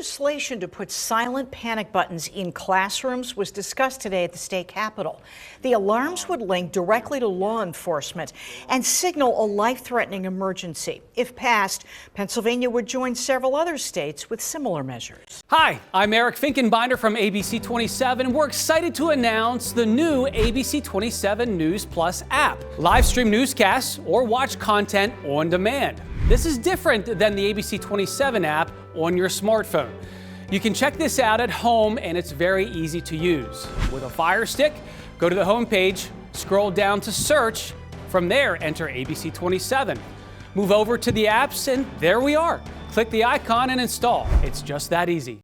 Legislation to put silent panic buttons in classrooms was discussed today at the state capitol. The alarms would link directly to law enforcement and signal a life-threatening emergency. If passed, Pennsylvania would join several other states with similar measures. Hi, I'm Eric Finkenbinder from ABC 27. We're excited to announce the new ABC 27 News Plus app. Live stream newscasts or watch content on demand. This is different than the ABC 27 app on your smartphone. You can check this out at home and it's very easy to use. With a Fire Stick, go to the home page, scroll down to search. From there, enter ABC 27. Move over to the apps and there we are. Click the icon and install. It's just that easy.